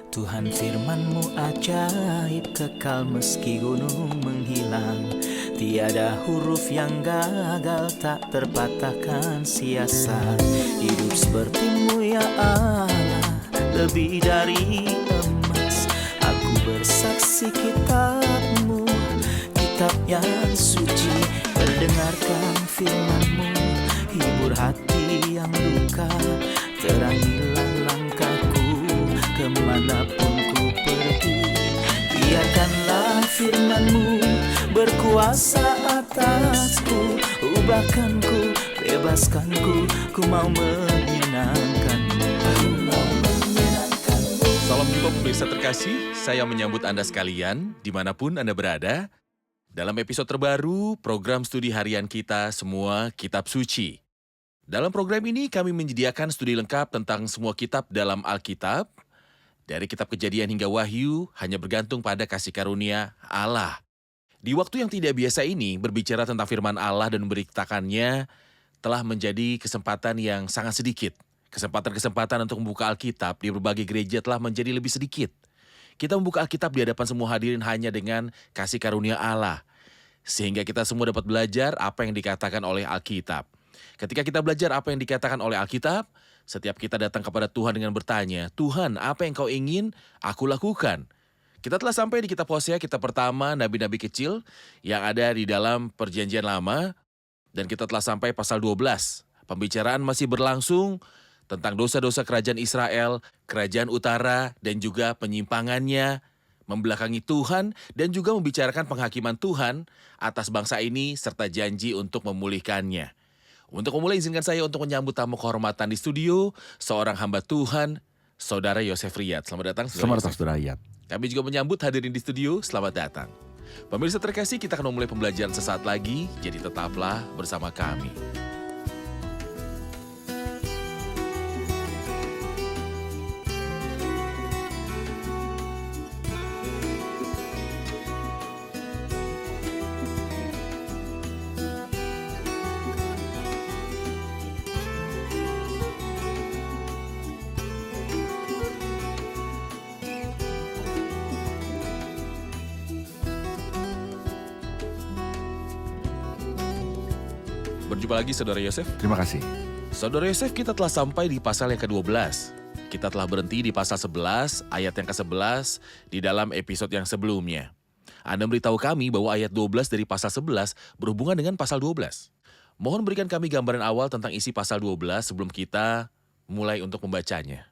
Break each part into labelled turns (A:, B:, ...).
A: Tuhan firman-Mu ajaib, kekal meski gunung menghilang. Tiada huruf yang gagal, tak terpatahkan siasat. Hidup seperti-Mu ya Allah, lebih dari emas. Aku bersaksi kitab-Mu, kitab yang suci. Mendengarkan firman-Mu, hibur hati yang luka. Terangilah langkahku kemanapun ku pergi. Biarkanlah firman-Mu berkuasa atasku. Ubahkanku, bebaskanku, ku mau menyenangkan-Mu.
B: Salam jumpa pemirsa terkasih, saya menyambut Anda sekalian dimanapun Anda berada. Dalam episode terbaru, program studi harian kita semua Kitab Suci. Dalam program ini kami menyediakan studi lengkap tentang semua kitab dalam Alkitab. Dari kitab Kejadian hingga Wahyu, hanya bergantung pada kasih karunia Allah. Di waktu yang tidak biasa ini, berbicara tentang firman Allah dan memberitakannya telah menjadi kesempatan yang sangat sedikit. Kesempatan-kesempatan untuk membuka Alkitab di berbagai gereja telah menjadi lebih sedikit. Kita membuka Alkitab di hadapan semua hadirin hanya dengan kasih karunia Allah. Sehingga kita semua dapat belajar apa yang dikatakan oleh Alkitab. Ketika kita belajar apa yang dikatakan oleh Alkitab, setiap kita datang kepada Tuhan dengan bertanya, Tuhan, apa yang Kau ingin aku lakukan? Kita telah sampai di kitab Hosea, kitab pertama, nabi-nabi kecil yang ada di dalam perjanjian lama, dan kita telah sampai pasal 12. Pembicaraan masih berlangsung tentang dosa-dosa kerajaan Israel, kerajaan utara, dan juga penyimpangannya, membelakangi Tuhan, dan juga membicarakan penghakiman Tuhan atas bangsa ini, serta janji untuk memulihkannya. Untuk memulai, izinkan saya untuk menyambut tamu kehormatan di studio, seorang hamba Tuhan, Saudara Yosef Riyad. Selamat datang, Saudara
C: Selamat datang,
B: Yosef.
C: Saudara Riyad.
B: Kami juga menyambut hadirin di studio, selamat datang. Pemirsa terkasih, kita akan memulai pembelajaran sesaat lagi, jadi tetaplah bersama kami. Berjumpa lagi, Saudara Yosef.
C: Terima kasih.
B: Saudara Yosef, kita telah sampai di pasal yang ke-12. Kita telah berhenti di pasal 11, ayat yang ke-11 di dalam episode yang sebelumnya. Anda memberitahu kami bahwa ayat 12 dari pasal 11 berhubungan dengan pasal 12. Mohon berikan kami gambaran awal tentang isi pasal 12 sebelum kita mulai untuk membacanya.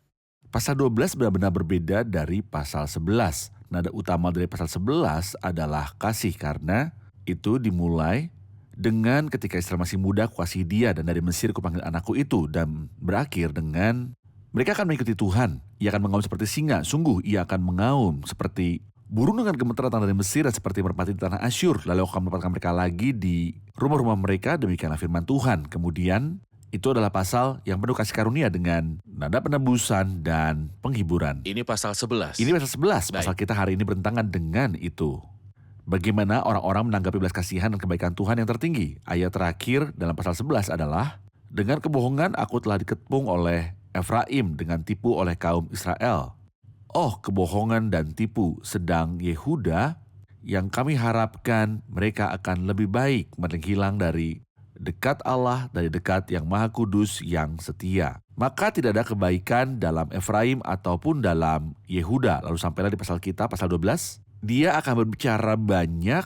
C: Pasal 12 benar-benar berbeda dari pasal 11. Nada utama dari pasal 11 adalah kasih, karena itu dimulai dengan ketika Israel masih muda, kuasihi dia, dan dari Mesir kupanggil anakku itu, dan berakhir dengan mereka akan mengikuti Tuhan. Ia akan mengaum seperti singa, sungguh ia akan mengaum seperti burung dengan gemetar datang dari Mesir, dan seperti merpati di tanah Asyur. Lalu aku akan menempatkan mereka lagi di rumah-rumah mereka, demikianlah firman Tuhan. Kemudian itu adalah pasal yang penuh kasih karunia dengan nada penebusan dan penghiburan.
B: Ini pasal 11.
C: Ini pasal 11,
B: Baik.
C: pasal kita hari ini bertentangan dengan itu. Bagaimana orang-orang menanggapi belas kasihan dan kebaikan Tuhan yang tertinggi. Ayat terakhir dalam pasal 11 adalah, dengan kebohongan aku telah dikepung oleh Efraim, dengan tipu oleh kaum Israel. Oh, kebohongan dan tipu, sedang Yehuda yang kami harapkan mereka akan lebih baik menghilang dari dekat Allah, dari dekat yang Maha Kudus yang setia. Maka tidak ada kebaikan dalam Efraim ataupun dalam Yehuda. Lalu sampailah di pasal kita, pasal 12. Dia akan berbicara banyak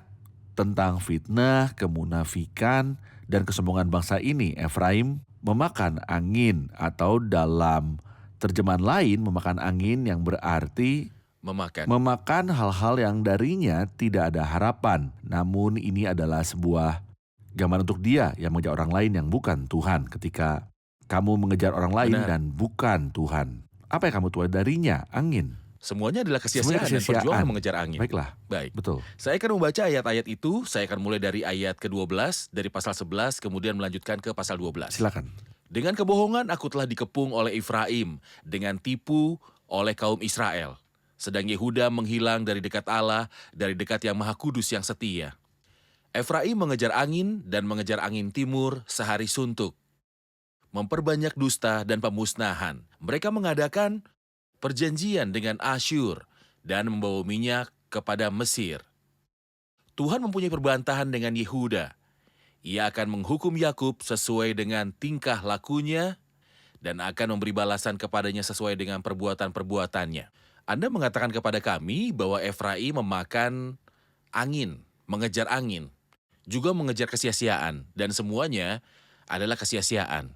C: tentang fitnah, kemunafikan, dan kesombongan bangsa ini. Efraim memakan angin, atau dalam terjemahan lain memakan angin yang berarti memakan hal-hal yang darinya tidak ada harapan. Namun ini adalah sebuah gambaran untuk dia yang mengejar orang lain yang bukan Tuhan. Ketika kamu mengejar orang lain dan bukan Tuhan, apa yang kamu tuai darinya? Angin.
B: Semuanya adalah kesia-siaan dan perjuangan mengejar angin.
C: Baiklah.
B: Baik.
C: Betul.
B: Saya akan membaca ayat-ayat itu. Saya akan mulai dari ayat ke-12, dari pasal 11, kemudian melanjutkan ke pasal 12.
C: Silakan.
B: Dengan kebohongan aku telah dikepung oleh Efraim, dengan tipu oleh kaum Israel. Sedang Yehuda menghilang dari dekat Allah, dari dekat yang Maha Kudus yang setia. Efraim mengejar angin dan mengejar angin timur sehari suntuk. Memperbanyak dusta dan pemusnahan. Mereka mengadakan perjanjian dengan Asyur dan membawa minyak kepada Mesir. Tuhan mempunyai perbantahan dengan Yehuda. Ia akan menghukum Yakub sesuai dengan tingkah lakunya dan akan memberi balasan kepadanya sesuai dengan perbuatan-perbuatannya. Anda mengatakan kepada kami bahwa Efraim memakan angin, mengejar angin, juga mengejar kesia-siaan, dan semuanya adalah kesia-siaan.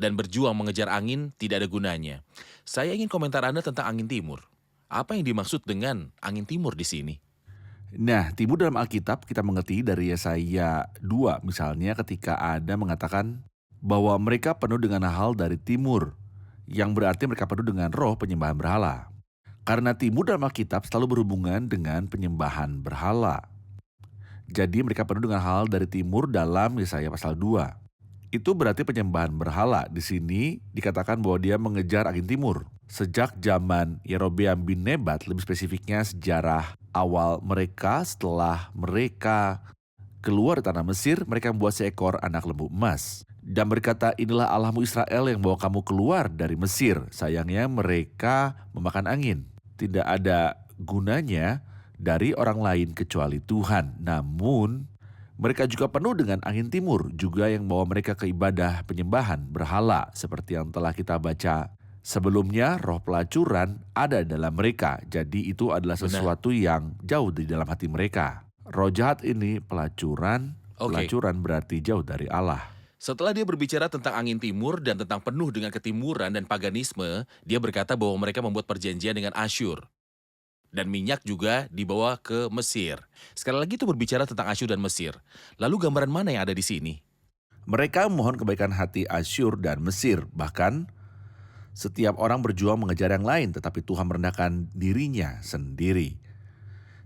B: Dan berjuang mengejar angin tidak ada gunanya. Saya ingin komentar Anda tentang angin timur. Apa yang dimaksud dengan angin timur di sini?
C: Nah, timur dalam Alkitab kita mengerti dari Yesaya 2 misalnya ketika ada mengatakan bahwa mereka penuh dengan hal dari timur, yang berarti mereka penuh dengan roh penyembahan berhala. Karena timur dalam Alkitab selalu berhubungan dengan penyembahan berhala. Jadi mereka penuh dengan hal dari timur dalam Yesaya pasal 2. Itu berarti penyembahan berhala. Di sini dikatakan bahwa dia mengejar angin timur. Sejak zaman Yerobeam bin Nebat, lebih spesifiknya sejarah awal mereka setelah mereka keluar dari tanah Mesir, mereka membuat seekor anak lembu emas. Dan berkata, inilah Allahmu Israel yang bawa kamu keluar dari Mesir. Sayangnya mereka memakan angin. Tidak ada gunanya dari orang lain kecuali Tuhan. Namun mereka juga penuh dengan angin timur, juga yang membawa mereka ke ibadah penyembahan berhala. Seperti yang telah kita baca sebelumnya, roh pelacuran ada dalam mereka. Jadi itu adalah sesuatu yang jauh di dalam hati mereka. Roh jahat ini pelacuran berarti jauh dari Allah.
B: Setelah dia berbicara tentang angin timur dan tentang penuh dengan ketimuran dan paganisme, dia berkata bahwa mereka membuat perjanjian dengan Asyur. Dan minyak juga dibawa ke Mesir. Sekali lagi itu berbicara tentang Asyur dan Mesir. Lalu gambaran mana yang ada di sini?
C: Mereka memohon kebaikan hati Asyur dan Mesir. Bahkan setiap orang berjuang mengejar yang lain, tetapi Tuhan merendahkan dirinya sendiri.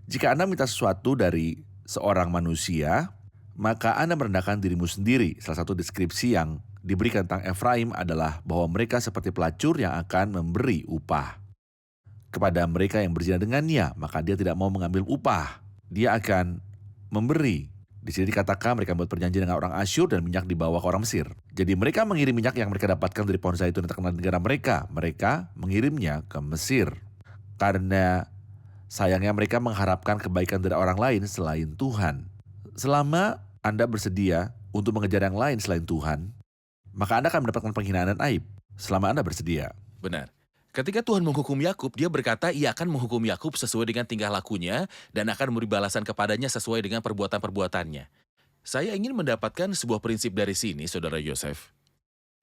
C: Jika Anda minta sesuatu dari seorang manusia, maka Anda merendahkan dirimu sendiri. Salah satu deskripsi yang diberikan tentang Efraim adalah bahwa mereka seperti pelacur yang akan memberi upah kepada mereka yang berzina dengannya, maka dia tidak mau mengambil upah. Dia akan memberi. Di sini dikatakan mereka membuat perjanjian dengan orang Asyur dan minyak dibawa ke orang Mesir. Jadi mereka mengirim minyak yang mereka dapatkan dari pohon zaitun yang terkenal di negara mereka. Mereka mengirimnya ke Mesir. Karena sayangnya mereka mengharapkan kebaikan dari orang lain selain Tuhan. Selama Anda bersedia untuk mengejar yang lain selain Tuhan, maka Anda akan mendapatkan penghinaan dan aib selama Anda bersedia.
B: Benar. Ketika Tuhan menghukum Yakub, dia berkata ia akan menghukum Yakub sesuai dengan tingkah lakunya dan akan memberi balasan kepadanya sesuai dengan perbuatan-perbuatannya. Saya ingin mendapatkan sebuah prinsip dari sini, Saudara Yosef.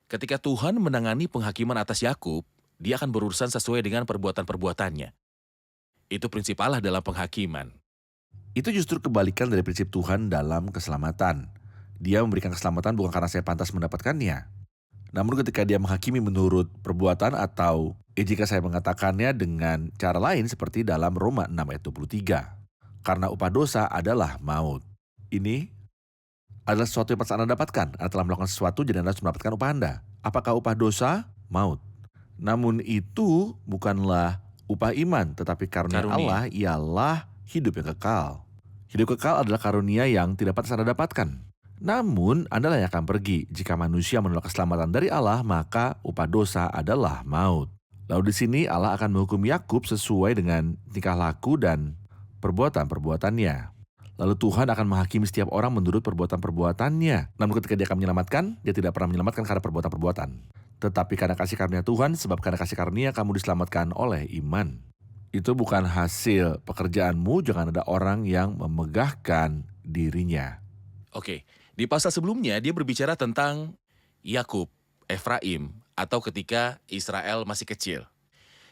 B: Ketika Tuhan menangani penghakiman atas Yakub, dia akan berurusan sesuai dengan perbuatan-perbuatannya. Itu prinsip Allah dalam penghakiman.
C: Itu justru kebalikan dari prinsip Tuhan dalam keselamatan. Dia memberikan keselamatan bukan karena saya pantas mendapatkannya. Namun ketika dia menghakimi menurut perbuatan atau jika saya mengatakannya dengan cara lain seperti dalam Roma 6 ayat 23. Karena upah dosa adalah maut. Ini adalah sesuatu yang pasti Anda dapatkan. Anda telah melakukan sesuatu jadi Anda harus mendapatkan upah Anda. Apakah upah dosa? Maut. Namun itu bukanlah upah iman, tetapi karunia Allah ialah hidup yang kekal. Hidup kekal adalah karunia yang tidak pantas Anda dapatkan. Namun, Anda lah yang akan pergi. Jika manusia menolak keselamatan dari Allah, maka upah dosa adalah maut. Lalu di sini Allah akan menghukum Yakub sesuai dengan tingkah laku dan perbuatan-perbuatannya. Lalu Tuhan akan menghakimi setiap orang menurut perbuatan-perbuatannya. Namun ketika dia akan menyelamatkan, dia tidak pernah menyelamatkan karena perbuatan-perbuatan. Tetapi karena kasih karunia Tuhan, sebab karena kasih karunia kamu diselamatkan oleh iman. Itu bukan hasil pekerjaanmu, jangan ada orang yang memegahkan dirinya.
B: Oke. Di pasal sebelumnya dia berbicara tentang Yakub, Efraim, atau ketika Israel masih kecil.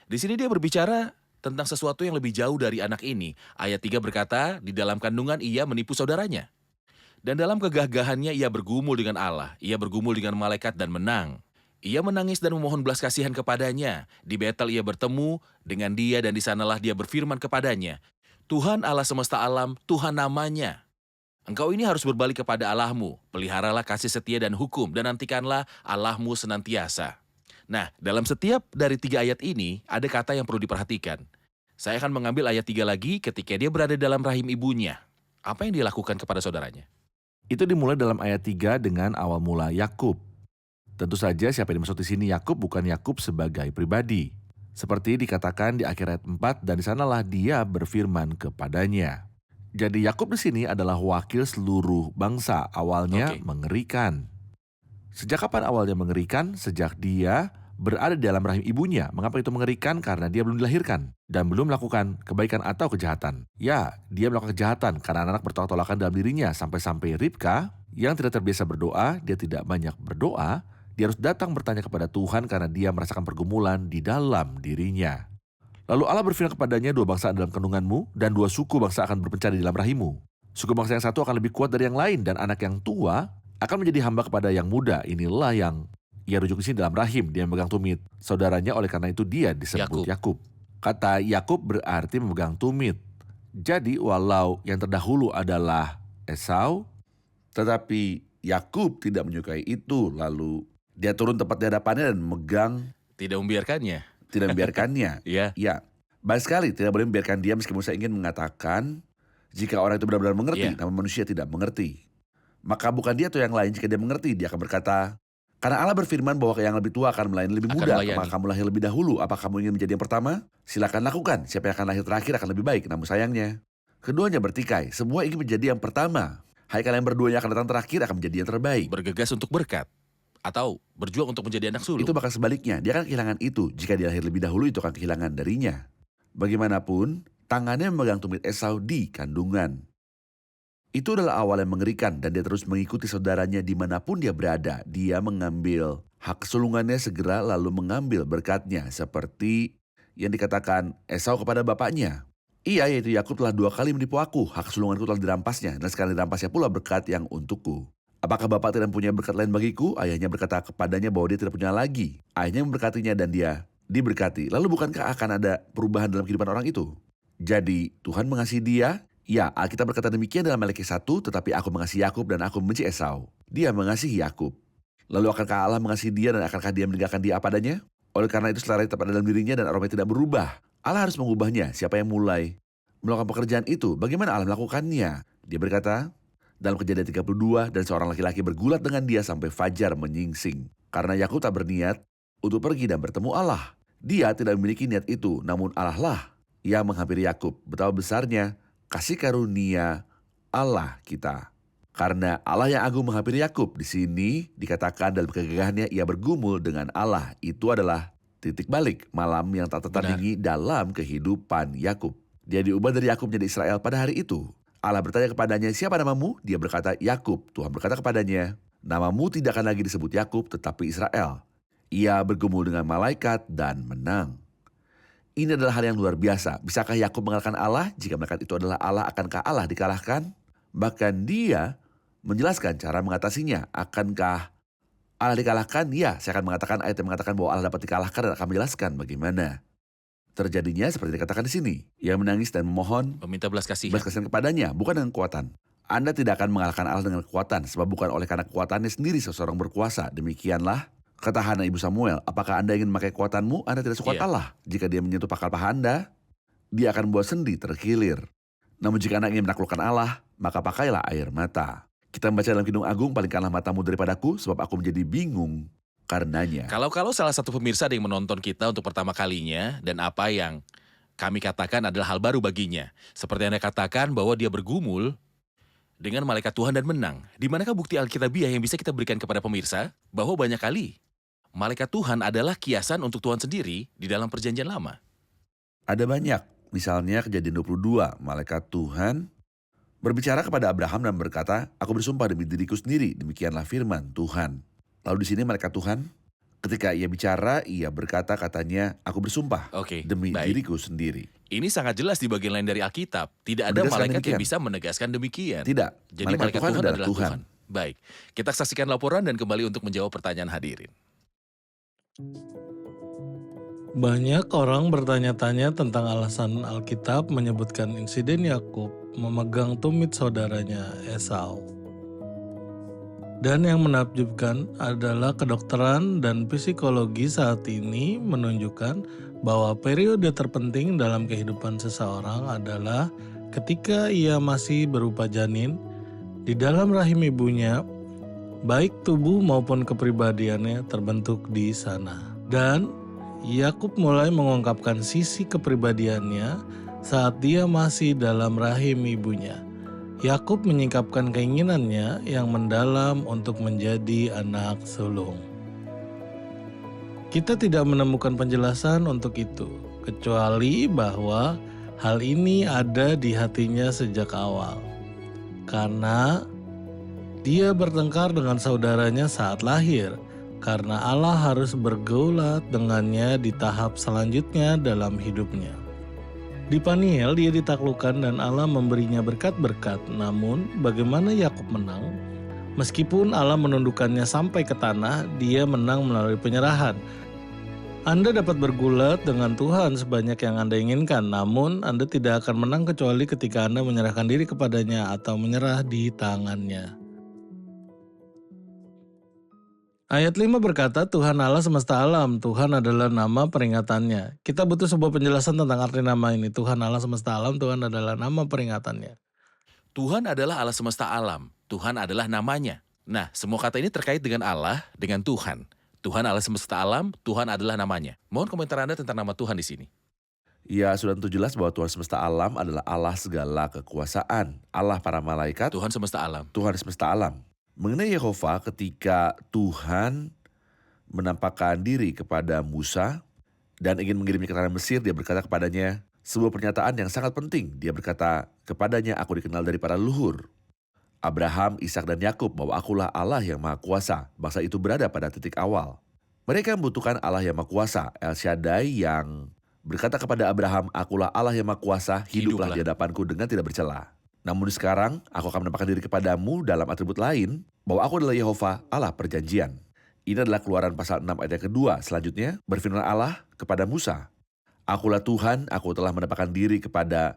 B: Di sini dia berbicara tentang sesuatu yang lebih jauh dari anak ini. Ayat 3 berkata, di dalam kandungan ia menipu saudaranya. Dan dalam kegagahannya ia bergumul dengan Allah. Ia bergumul dengan malaikat dan menang. Ia menangis dan memohon belas kasihan kepadanya. Di Betel ia bertemu dengan dia dan di sanalah dia berfirman kepadanya, Tuhan Allah semesta alam, Tuhan namanya. Engkau ini harus berbalik kepada Allahmu, peliharalah kasih setia dan hukum, dan nantikanlah Allahmu senantiasa. Nah, dalam setiap dari 3 ayat ini, ada kata yang perlu diperhatikan. Saya akan mengambil ayat 3 lagi ketika dia berada dalam rahim ibunya. Apa yang dia lakukan kepada saudaranya?
C: Itu dimulai dalam ayat 3 dengan awal mula Yakub. Tentu saja siapa yang dimaksud di sini Yakub bukan Yakub sebagai pribadi. Seperti dikatakan di akhir ayat 4, dan di sanalah dia berfirman kepadanya. Jadi Yakub di sini adalah wakil seluruh bangsa, awalnya
B: Oke.
C: mengerikan. Sejak kapan awalnya mengerikan? Sejak dia berada di dalam rahim ibunya. Mengapa itu mengerikan? Karena dia belum dilahirkan dan belum melakukan kebaikan atau kejahatan. Ya, dia melakukan kejahatan karena anak bertolak-tolakan dalam dirinya. Sampai-sampai Ribka yang tidak terbiasa berdoa, dia tidak banyak berdoa, dia harus datang bertanya kepada Tuhan karena dia merasakan pergumulan di dalam dirinya. Lalu Allah berfirman kepadanya, 2 bangsa dalam kandunganmu dan 2 suku bangsa akan berpencar di dalam rahimmu. Suku bangsa yang satu akan lebih kuat dari yang lain dan anak yang tua akan menjadi hamba kepada yang muda. Inilah yang ia rujuk di sini dalam rahim, dia memegang tumit saudaranya, oleh karena itu dia disebut Yakub. Kata Yakub berarti memegang tumit. Jadi walau yang terdahulu adalah Esau, tetapi Yakub tidak menyukai itu. Lalu dia turun tepat di hadapannya dan memegang,
B: Tidak membiarkannya.
C: tidak membiarkannya.
B: Ya.
C: Ya, baik sekali, tidak boleh membiarkan dia meskipun saya ingin mengatakan jika orang itu benar-benar mengerti,
B: Ya.
C: namun manusia tidak mengerti. Maka bukan dia atau yang lain, jika dia mengerti, dia akan berkata, karena Allah berfirman bahwa yang lebih tua akan melayani lebih
B: Akan
C: muda,
B: melayani.
C: maka kamu lahir lebih dahulu. Apa kamu ingin menjadi yang pertama? Silakan lakukan. Siapa yang akan lahir terakhir akan lebih baik. Namun sayangnya, keduanya bertikai. Semua ingin menjadi yang pertama. Hai kalian berdua yang akan datang terakhir akan menjadi yang terbaik.
B: Bergegas untuk berkat. Atau berjuang untuk menjadi anak sulung.
C: Itu bahkan sebaliknya, dia akan kehilangan itu. Jika dia lahir lebih dahulu, itu akan kehilangan darinya. Bagaimanapun, tangannya memegang tumit Esau di kandungan. Itu adalah awal yang mengerikan dan dia terus mengikuti saudaranya dimanapun dia berada. Dia mengambil hak kesulungannya segera lalu mengambil berkatnya seperti yang dikatakan Esau kepada bapaknya. Ia, yaitu Yakub, telah 2 kali menipu aku, hak kesulunganku telah dirampasnya dan sekarang dirampasnya pula berkat yang untukku. Apakah bapak tidak punya berkat lain bagiku? Ayahnya berkata kepadanya bahwa dia tidak punya lagi. Ayahnya memberkatinya dan dia diberkati. Lalu bukankah akan ada perubahan dalam kehidupan orang itu? Jadi Tuhan mengasihi dia. Ya, Alkitab berkata demikian dalam Maliaki 1, tetapi aku mengasihi Yakub dan aku membenci Esau. Dia mengasihi Yakub. Lalu akankah Allah mengasihi dia dan akankah dia meninggalkan dia apa adanya? Oleh karena itu selera tetap ada dalam dirinya dan aromanya tidak berubah. Allah harus mengubahnya. Siapa yang mulai melakukan pekerjaan itu? Bagaimana Allah melakukannya? Dia berkata dalam Kejadian 32, dan seorang laki-laki bergulat dengan dia sampai fajar menyingsing. Karena Yakub tak berniat untuk pergi dan bertemu Allah. Dia tidak memiliki niat itu, namun Allah lah yang menghampiri Yakub. Betapa besarnya kasih karunia Allah kita. Karena Allah yang agung menghampiri Yakub. Di sini dikatakan dalam kegagahannya ia bergumul dengan Allah. Itu adalah titik balik malam yang tak tertandingi dalam kehidupan Yakub. Dia diubah dari Yakub menjadi Israel pada hari itu. Allah bertanya kepadanya, siapa namamu? Dia berkata, Yakub. Tuhan berkata kepadanya, namamu tidak akan lagi disebut Yakub tetapi Israel. Ia bergumul dengan malaikat dan menang. Ini adalah hal yang luar biasa. Bisakah Yakub mengalahkan Allah? Jika malaikat itu adalah Allah, akankah Allah dikalahkan? Bahkan dia menjelaskan cara mengatasinya. Akankah Allah dikalahkan? Ya, saya akan mengatakan ayat yang mengatakan bahwa Allah dapat dikalahkan dan akan menjelaskan bagaimana terjadinya seperti dikatakan di sini. Ia menangis dan memohon
B: Meminta belas kasihan.
C: belas kasihan kepadanya, bukan dengan kekuatan. Anda tidak akan mengalahkan Allah dengan kekuatan, sebab bukan oleh karena kekuatannya sendiri seseorang berkuasa. Demikianlah kata Hana ibu Samuel, apakah Anda ingin memakai kekuatanmu? Anda tidak sekuat
B: Iya.
C: Allah. Jika dia menyentuh pangkal paha Anda, dia akan membuat sendi terkilir. Namun jika Anda ingin menaklukkan Allah, maka pakailah air mata. Kita membaca dalam Kidung Agung, palingkanlah matamu daripadaku, sebab aku menjadi bingung karenanya.
B: Kalau salah satu pemirsa ada yang menonton kita untuk pertama kalinya dan apa yang kami katakan adalah hal baru baginya. Seperti Anda katakan bahwa dia bergumul dengan malaikat Tuhan dan menang. Di manakah bukti Alkitabiah yang bisa kita berikan kepada pemirsa bahwa banyak kali malaikat Tuhan adalah kiasan untuk Tuhan sendiri di dalam perjanjian lama?
C: Ada banyak, misalnya Kejadian 22, malaikat Tuhan berbicara kepada Abraham dan berkata, aku bersumpah demi diriku sendiri, demikianlah firman Tuhan. Lalu di sini malaikat Tuhan, ketika ia bicara, ia berkata katanya, aku bersumpah
B: Oke,
C: demi
B: baik.
C: diriku sendiri.
B: Ini sangat jelas di bagian lain dari Alkitab. Tidak ada
C: Menegaskan
B: malaikat yang
C: demikian.
B: bisa menegaskan demikian.
C: Tidak,
B: Jadi malaikat Tuhan adalah
C: Tuhan.
B: Baik, kita saksikan laporan dan kembali untuk menjawab pertanyaan hadirin.
D: Banyak orang bertanya-tanya tentang alasan Alkitab menyebutkan insiden Yakub memegang tumit saudaranya Esau. Dan yang menakjubkan adalah kedokteran dan psikologi saat ini menunjukkan bahwa periode terpenting dalam kehidupan seseorang adalah ketika ia masih berupa janin di dalam rahim ibunya, baik tubuh maupun kepribadiannya terbentuk di sana. Dan Yakub mulai mengungkapkan sisi kepribadiannya saat dia masih dalam rahim ibunya. Yakub menyingkapkan keinginannya yang mendalam untuk menjadi anak sulung. Kita tidak menemukan penjelasan untuk itu, kecuali bahwa hal ini ada di hatinya sejak awal. Karena dia bertengkar dengan saudaranya saat lahir, karena Allah harus bergaulat dengannya di tahap selanjutnya dalam hidupnya. Di Paniel dia ditaklukkan dan Allah memberinya berkat-berkat, namun bagaimana Yakub menang? Meskipun Allah menundukkannya sampai ke tanah, dia menang melalui penyerahan. Anda dapat bergulat dengan Tuhan sebanyak yang Anda inginkan, namun Anda tidak akan menang kecuali ketika Anda menyerahkan diri kepadanya atau menyerah di tangannya. Ayat 5 berkata, Tuhan Allah semesta alam, Tuhan adalah nama peringatannya. Kita butuh sebuah penjelasan tentang arti nama ini. Tuhan Allah semesta alam, Tuhan adalah nama peringatannya.
B: Tuhan adalah Allah semesta alam. Tuhan adalah namanya. Nah, semua kata ini terkait dengan Allah, dengan Tuhan. Tuhan Allah semesta alam, Tuhan adalah namanya. Mohon komentar Anda tentang nama Tuhan di sini.
C: Ya, sudah tentu jelas bahwa Tuhan semesta alam adalah Allah segala kekuasaan, Allah para malaikat,
B: Tuhan semesta alam.
C: Tuhan semesta alam. Mengenai Yehova, ketika Tuhan menampakkan diri kepada Musa dan ingin mengirimnya ke tanah Mesir, dia berkata kepadanya sebuah pernyataan yang sangat penting. Dia berkata kepadanya, aku dikenal dari para leluhur Abraham, Ishak dan Yakub bahwa akulah Allah yang maha kuasa. Bangsa itu berada pada titik awal. Mereka membutuhkan Allah yang maha kuasa, El Shaddai yang berkata kepada Abraham, akulah Allah yang maha kuasa, hiduplah di hadapanku dengan tidak bercela. Namun sekarang aku akan menampakkan diri kepadamu dalam atribut lain bahwa aku adalah Yehova Allah perjanjian. Ini adalah Keluaran pasal 6 ayat kedua. Selanjutnya berfirman Allah kepada Musa, akulah Tuhan, aku telah menampakkan diri kepada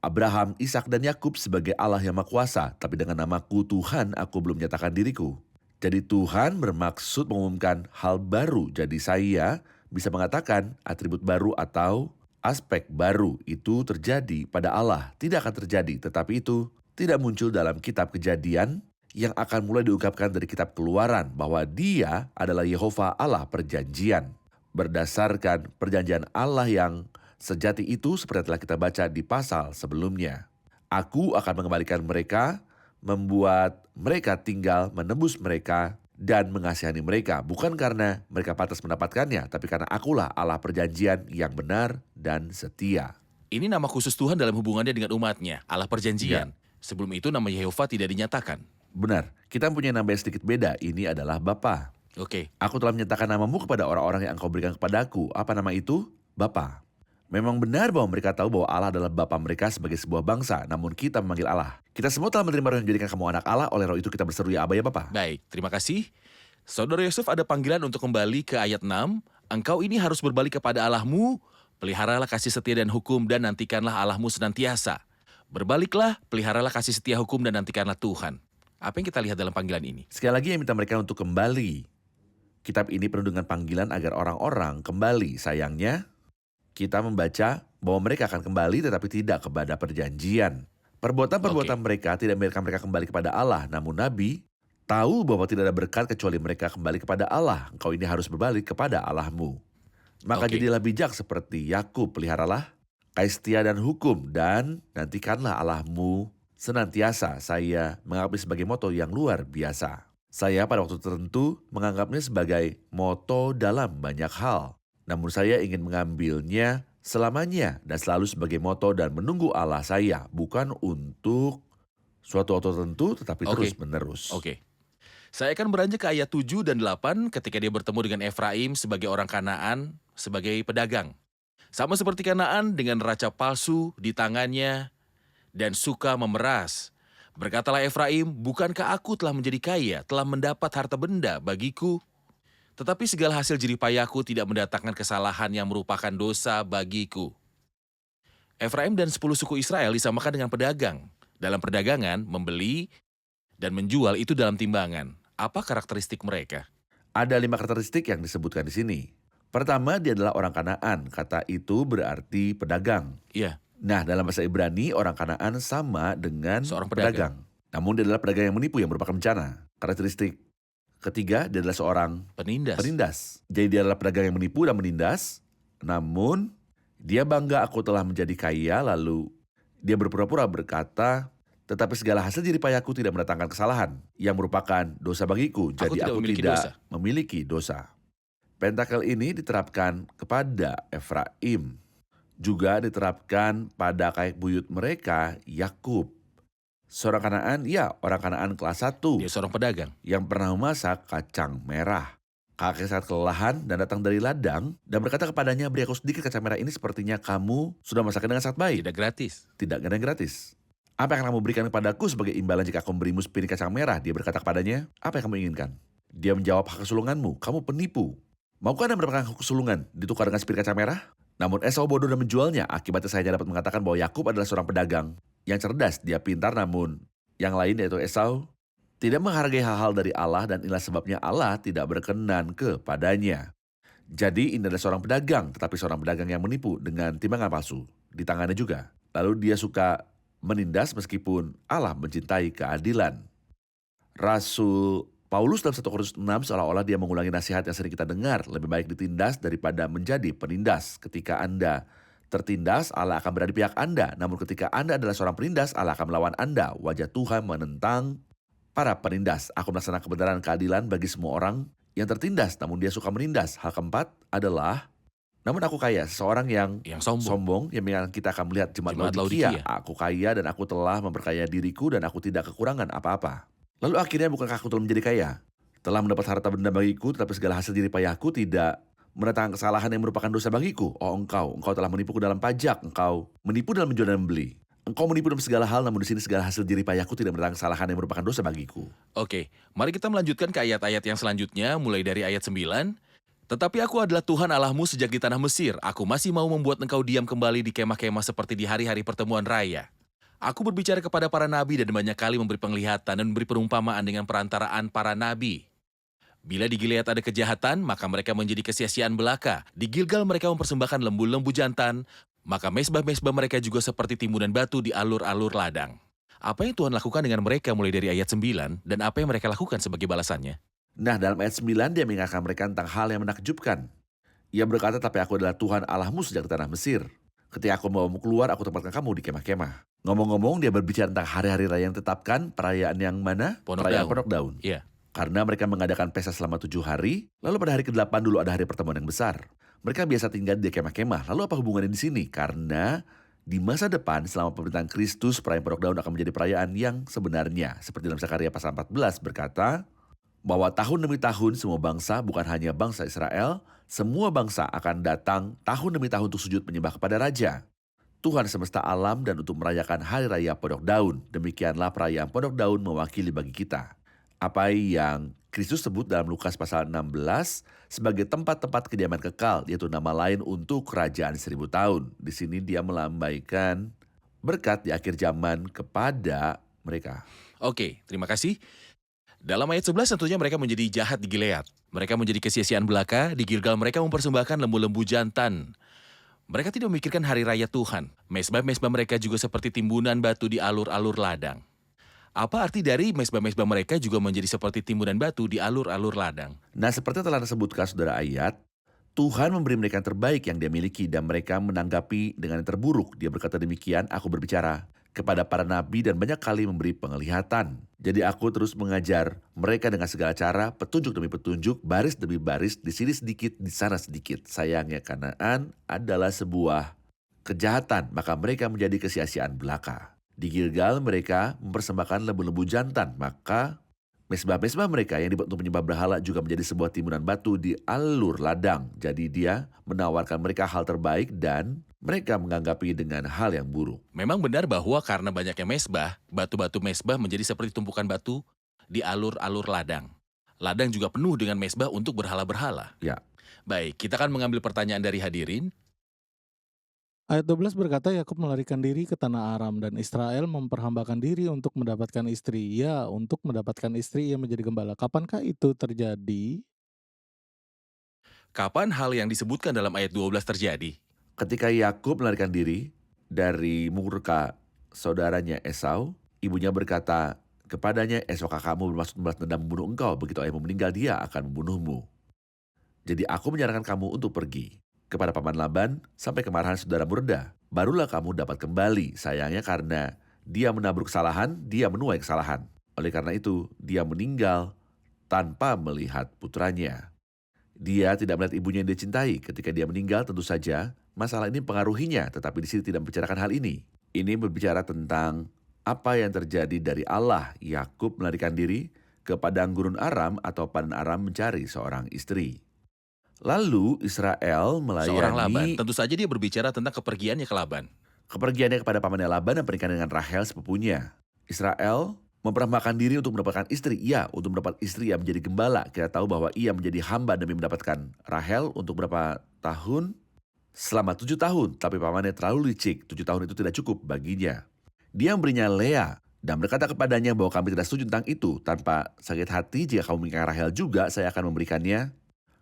C: Abraham, Ishak dan Yakub sebagai Allah yang maha kuasa, tapi dengan namaku Tuhan aku belum menyatakan diriku. Jadi Tuhan bermaksud mengumumkan hal baru. Jadi saya bisa mengatakan atribut baru atau aspek baru itu terjadi pada Allah. Tidak akan terjadi, tetapi itu tidak muncul dalam kitab Kejadian yang akan mulai diungkapkan dari kitab Keluaran bahwa dia adalah Yehova Allah perjanjian. Berdasarkan perjanjian Allah yang sejati itu seperti telah kita baca di pasal sebelumnya. Aku akan mengembalikan mereka, membuat mereka tinggal, menebus mereka, dan mengasihani mereka, bukan karena mereka pantas mendapatkannya, tapi karena akulah Allah perjanjian yang benar dan setia.
B: Ini nama khusus Tuhan dalam hubungannya dengan umatnya, Allah perjanjian. Sebelum itu nama Yehova tidak dinyatakan.
C: Benar, kita mempunyai nama yang sedikit beda, ini adalah Bapa.
B: Oke.
C: Aku telah menyatakan namamu kepada orang-orang yang engkau berikan kepadaku. Apa nama itu? Bapa. Memang benar bahwa mereka tahu bahwa Allah adalah Bapa mereka sebagai sebuah bangsa, namun kita memanggil Allah. Kita semua telah menerima roh yang menjadikan kamu anak Allah, oleh roh itu kita berseru ya Aba ya Bapa.
B: Baik, terima kasih. Saudara Yusuf ada panggilan untuk kembali ke ayat 6. Engkau ini harus berbalik kepada Allahmu, peliharalah kasih setia dan hukum dan nantikanlah Allahmu senantiasa. Berbaliklah, peliharalah kasih setia hukum dan nantikanlah Tuhan. Apa yang kita lihat dalam panggilan ini?
C: Sekali lagi yang minta mereka untuk kembali. Kitab ini penuh dengan panggilan agar orang-orang kembali. Sayangnya, kita membaca bahwa mereka akan kembali tetapi tidak kepada perjanjian. Perbuatan-perbuatan mereka tidak membiarkan mereka kembali kepada Allah. Namun Nabi tahu bahwa tidak ada berkat kecuali mereka kembali kepada Allah. Engkau ini harus berbalik kepada Allahmu. Maka jadilah bijak seperti Yakub, peliharalah kasih setia dan hukum, dan nantikanlah Allahmu senantiasa. Saya menganggapnya sebagai moto yang luar biasa. Saya pada waktu tertentu menganggapnya sebagai moto dalam banyak hal. Namun saya ingin mengambilnya selamanya dan selalu sebagai moto dan menunggu Allah saya. Bukan untuk suatu waktu tertentu tetapi terus-menerus.
B: Oke. Saya akan beranjak ke ayat 7 dan 8 ketika dia bertemu dengan Efraim sebagai orang Kanaan, sebagai pedagang. Sama seperti Kanaan dengan neraca palsu di tangannya dan suka memeras. Berkatalah Efraim, bukankah aku telah menjadi kaya, telah mendapat harta benda bagiku? Tetapi segala hasil jerih payahku tidak mendatangkan kesalahan yang merupakan dosa bagiku. Efraim dan 10 suku Israel disamakan dengan pedagang. Dalam perdagangan, membeli dan menjual itu dalam timbangan. Apa karakteristik mereka?
C: Ada 5 karakteristik yang disebutkan di sini. Pertama, dia adalah orang Kanaan. Kata itu berarti pedagang.
B: Iya.
C: Nah, dalam bahasa Ibrani, orang Kanaan sama dengan
B: Seorang pedagang.
C: Namun dia adalah pedagang yang menipu yang merupakan bencana. Karakteristik ketiga, dia adalah seorang
B: Penindas.
C: penindas. Jadi dia adalah pedagang yang menipu dan menindas. Namun, dia bangga aku telah menjadi kaya, lalu dia berpura-pura berkata, tetapi segala hasil jeripayahku tidak mendatangkan kesalahan, yang merupakan dosa bagiku, jadi
B: tidak
C: aku
B: memiliki
C: tidak
B: dosa."
C: memiliki dosa. Pentakel ini diterapkan kepada Efraim, juga diterapkan pada kakek buyut mereka, Yakub. Seorang Kanaan, ya orang Kanaan kelas 1
B: Dia seorang pedagang.
C: yang pernah memasak kacang merah. Kakek sangat kelelahan dan datang dari ladang dan berkata kepadanya, beri aku sedikit kacang merah ini, sepertinya kamu sudah masaknya dengan sangat baik.
B: Tidak gratis.
C: Tidak ada yang gratis. Apa yang kamu berikan kepadaku sebagai imbalan jika aku memberimu sepiring kacang merah? Dia berkata kepadanya, apa yang kamu inginkan? Dia menjawab, hak kesulunganmu, kamu penipu. Maukah Anda mendapatkan hak kesulungan ditukar dengan sepiring kacang merah? Namun Esau bodoh dan menjualnya. Akibatnya saya hanya dapat mengatakan bahwa Yakub adalah seorang pedagang yang cerdas, dia pintar, namun yang lain yaitu Esau tidak menghargai hal-hal dari Allah dan inilah sebabnya Allah tidak berkenan kepadanya. Jadi ini adalah seorang pedagang, tetapi seorang pedagang yang menipu dengan timbangan palsu di tangannya juga. Lalu dia suka menindas meskipun Allah mencintai keadilan. Rasul Paulus dalam 1 Korintus 6 seolah-olah dia mengulangi nasihat yang sering kita dengar, lebih baik ditindas daripada menjadi penindas. Ketika Anda tertindas, Allah akan berada di pihak Anda. Namun ketika Anda adalah seorang penindas, Allah akan melawan Anda. Wajah Tuhan menentang para penindas. Aku melaksanakan kebenaran keadilan bagi semua orang yang tertindas, namun dia suka menindas. Hal keempat adalah, namun aku kaya, seseorang yang sombong yang kita akan melihat jemaat Laodikia. Aku kaya dan aku telah memperkaya diriku dan aku tidak kekurangan apa-apa. Lalu akhirnya bukankah aku telah menjadi kaya? Telah mendapat harta benda bagiku, tetapi segala hasil jeripayahku tidak mendatangkan kesalahan yang merupakan dosa bagiku. Oh engkau telah menipuku dalam pajak, engkau menipu dalam menjual dan membeli. Engkau menipu dalam segala hal, namun di sini segala hasil jeripayahku tidak mendatangkan kesalahan yang merupakan dosa bagiku.
B: Oke, mari kita melanjutkan ke ayat-ayat yang selanjutnya, mulai dari ayat 9. Tetapi aku adalah Tuhan Allahmu sejak di tanah Mesir. Aku masih mau membuat engkau diam kembali di kemah-kemah seperti di hari-hari pertemuan raya. Aku berbicara kepada para nabi dan banyak kali memberi penglihatan dan memberi perumpamaan dengan perantaraan para nabi. Bila di Gilead ada kejahatan, maka mereka menjadi kesia-siaan belaka. Di Gilgal mereka mempersembahkan lembu-lembu jantan, maka mesbah-mesbah mereka juga seperti timbunan batu di alur-alur ladang. Apa yang Tuhan lakukan dengan mereka mulai dari ayat 9 dan apa yang mereka lakukan sebagai balasannya?
C: Nah, dalam ayat 9 dia mengingatkan mereka tentang hal yang menakjubkan. Ia berkata, tapi aku adalah Tuhan Allahmu sejak di tanah Mesir. Ketika aku membawamu keluar, aku tempatkan kamu di kemah-kemah. Ngomong-ngomong, dia berbicara tentang hari-hari raya yang ditetapkan, perayaan yang mana? Perayaan Pondok Daun.
B: Iya.
C: Karena mereka mengadakan pesta selama 7 hari, lalu pada hari ke-8 dulu ada hari pertemuan yang besar. Mereka biasa tinggal di kemah-kemah. Lalu apa hubungannya di sini? Karena di masa depan, selama pemerintahan Kristus, perayaan Pondok Daun akan menjadi perayaan yang sebenarnya. Seperti dalam Zakaria pasal 14 berkata, bahwa tahun demi tahun semua bangsa, bukan hanya bangsa Israel, semua bangsa akan datang tahun demi tahun untuk sujud menyembah kepada Raja, Tuhan semesta alam, dan untuk merayakan Hari Raya Pondok Daun. Demikianlah perayaan Pondok Daun mewakili bagi kita apa yang Kristus sebut dalam Lukas pasal 16 sebagai tempat-tempat kediaman kekal, yaitu nama lain untuk kerajaan 1000 tahun. Di sini dia melambaikan berkat di akhir zaman kepada mereka.
B: Oke, terima kasih. Dalam ayat 11 tentunya mereka menjadi jahat di Gilead. Mereka menjadi kesia-siaan belaka. Di Gilgal mereka mempersembahkan lembu-lembu jantan. Mereka tidak memikirkan hari raya Tuhan. Mesbah-mesbah mereka juga seperti timbunan batu di alur-alur ladang. Apa arti dari mesbah-mesbah mereka juga menjadi seperti timbunan batu di alur-alur ladang?
C: Nah, seperti telah disebutkan saudara ayat, Tuhan memberi mereka yang terbaik yang dia miliki dan mereka menanggapi dengan yang terburuk. Dia berkata demikian, aku berbicara kepada para nabi dan banyak kali memberi penglihatan. Jadi aku terus mengajar mereka dengan segala cara, petunjuk demi petunjuk, baris demi baris, di sini sedikit, di sana sedikit. Sayangnya Kanaan adalah sebuah kejahatan, maka mereka menjadi kesia-siaan belaka. Di Gilgal mereka mempersembahkan lembu-lembu jantan, maka mesbah-mesbah mereka yang dibuat untuk menyembah berhala juga menjadi sebuah timbunan batu di alur ladang. Jadi dia menawarkan mereka hal terbaik dan mereka menanggapi dengan hal yang buruk.
B: Memang benar bahwa karena banyaknya mesbah, batu-batu mesbah menjadi seperti tumpukan batu di alur-alur ladang. Ladang juga penuh dengan mesbah untuk berhala-berhala.
C: Ya.
B: Baik, kita akan mengambil pertanyaan dari hadirin.
D: Ayat 12 berkata, Yakub melarikan diri ke tanah Aram dan Israel memperhambakan diri untuk mendapatkan istri. Ya, untuk mendapatkan istri ia menjadi gembala. Kapankah itu terjadi?
B: Kapan hal yang disebutkan dalam ayat 12 terjadi?
C: Ketika Yakub melarikan diri dari murka saudaranya Esau, ibunya berkata kepadanya, esok kakakmu bermaksud membalas dendam membunuh engkau. Begitu ayahmu meninggal, dia akan membunuhmu. Jadi aku menyarankan kamu untuk pergi. kepada paman Laban sampai kemarahan saudaramu reda. Barulah kamu dapat kembali. Sayangnya karena dia menabur kesalahan, dia menuai kesalahan. Oleh karena itu, dia meninggal tanpa melihat putranya. Dia tidak melihat ibunya yang dia cintai. Ketika dia meninggal, tentu saja masalah ini mempengaruhinya, tetapi di sini tidak membicarakan hal ini. Ini berbicara tentang apa yang terjadi dari Allah. Yakub melarikan diri ke padang gurun Aram atau Padan Aram mencari seorang istri. Lalu Israel
B: Seorang Laban.
C: melayani
B: Tentu saja dia berbicara tentang kepergiannya ke Laban.
C: kepergiannya kepada pamannya Laban dan pernikahan dengan Rahel sepupunya. Israel mempersembahkan diri untuk mendapatkan istri. Ia untuk mendapat istri yang menjadi gembala. Kita tahu bahwa ia menjadi hamba demi mendapatkan Rahel untuk berapa tahun? Selama 7 tahun. Tapi pamannya terlalu licik. 7 tahun itu tidak cukup baginya. Dia memberinya Lea dan berkata kepadanya bahwa kami tidak setuju tentang itu. Tanpa sakit hati, jika kamu menikahi Rahel juga, saya akan memberikannya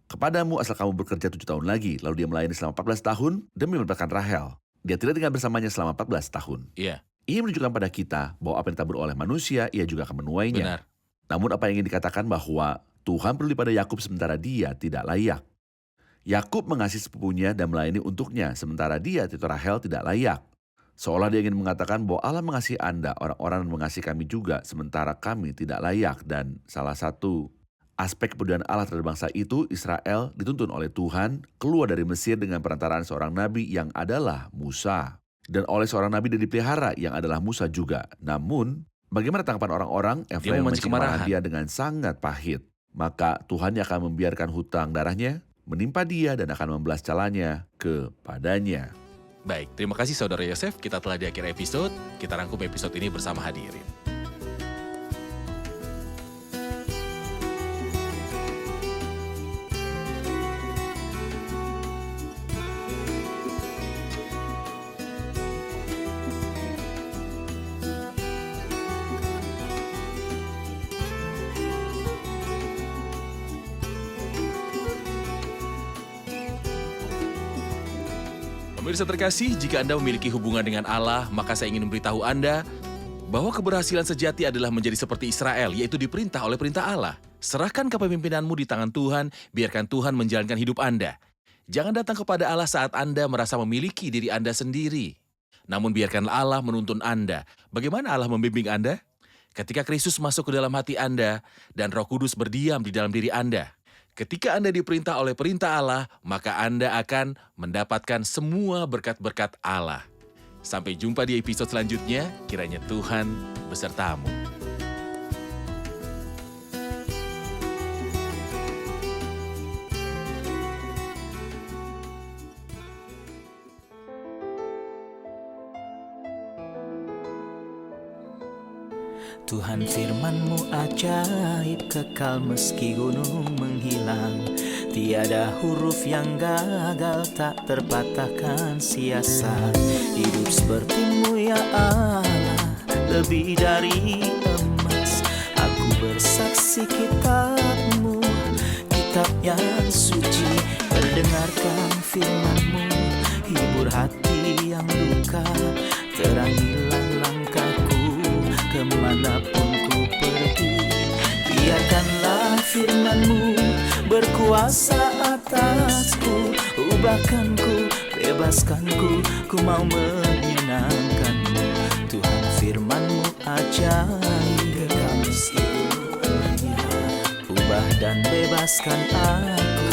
C: kepadamu asal kamu bekerja 7 tahun lagi. Lalu dia melayani selama 14 tahun demi mendapatkan Rahel. Dia tidak tinggal bersamanya selama 14 tahun.
B: Iya,
C: Ini menunjukkan pada kita bahwa apa yang ditabur oleh manusia, ia juga akan menuainya.
B: benar.
C: Namun apa yang ingin dikatakan bahwa Tuhan peduli pada Yakub sementara dia tidak layak. Yakub mengasihi sepupunya dan melayani untuknya, sementara dia, yaitu Rahel, tidak layak. Seolah dia ingin mengatakan bahwa Allah mengasihi Anda, orang-orang mengasihi kami juga, sementara kami tidak layak. Dan salah satu aspek kepedulian Allah terhadap bangsa itu, Israel dituntun oleh Tuhan keluar dari Mesir dengan perantaraan seorang nabi yang adalah Musa. Dan oleh seorang nabi yang dipelihara yang adalah Musa juga. Namun, bagaimana tanggapan orang-orang? Efraim
B: memancing
C: memancing kemarahan
B: kemarahan.
C: dia dengan sangat pahit. Maka Tuhan yang akan membiarkan hutang darahnya menimpa dia dan akan membelas calanya kepadanya.
B: Baik, terima kasih Saudara Yosef. Kita telah di akhir episode. Kita rangkum episode ini bersama hadirin. Pemirsa terkasih, jika Anda memiliki hubungan dengan Allah, maka saya ingin memberitahu Anda bahwa keberhasilan sejati adalah menjadi seperti Israel, yaitu diperintah oleh perintah Allah. Serahkan kepemimpinanmu di tangan Tuhan, biarkan Tuhan menjalankan hidup Anda. Jangan datang kepada Allah saat Anda merasa memiliki diri Anda sendiri. Namun biarkanlah Allah menuntun Anda. Bagaimana Allah membimbing Anda? Ketika Kristus masuk ke dalam hati Anda dan Roh Kudus berdiam di dalam diri Anda. Ketika Anda diperintah oleh perintah Allah, maka Anda akan mendapatkan semua berkat-berkat Allah. Sampai jumpa di episode selanjutnya, kiranya Tuhan besertamu.
A: Tuhan firman-Mu ajaib, kekal meski gunung menghilang. Tiada huruf yang gagal, tak terpatahkan siasat. Hidup seperti-Mu ya Allah, lebih dari emas. Aku bersaksi kitab-Mu, kitab yang suci. Mendengarkan firman-Mu, hibur hati yang duka. Terangilah langkahku kemanapun ku pergi. Biarkanlah firman-Mu berkuasa atasku. Ubahkanku, bebaskanku, ku mau menyenangkan-Mu. Tuhan firman-Mu ajaib, kekal meski dunia. Ubah dan bebaskan aku.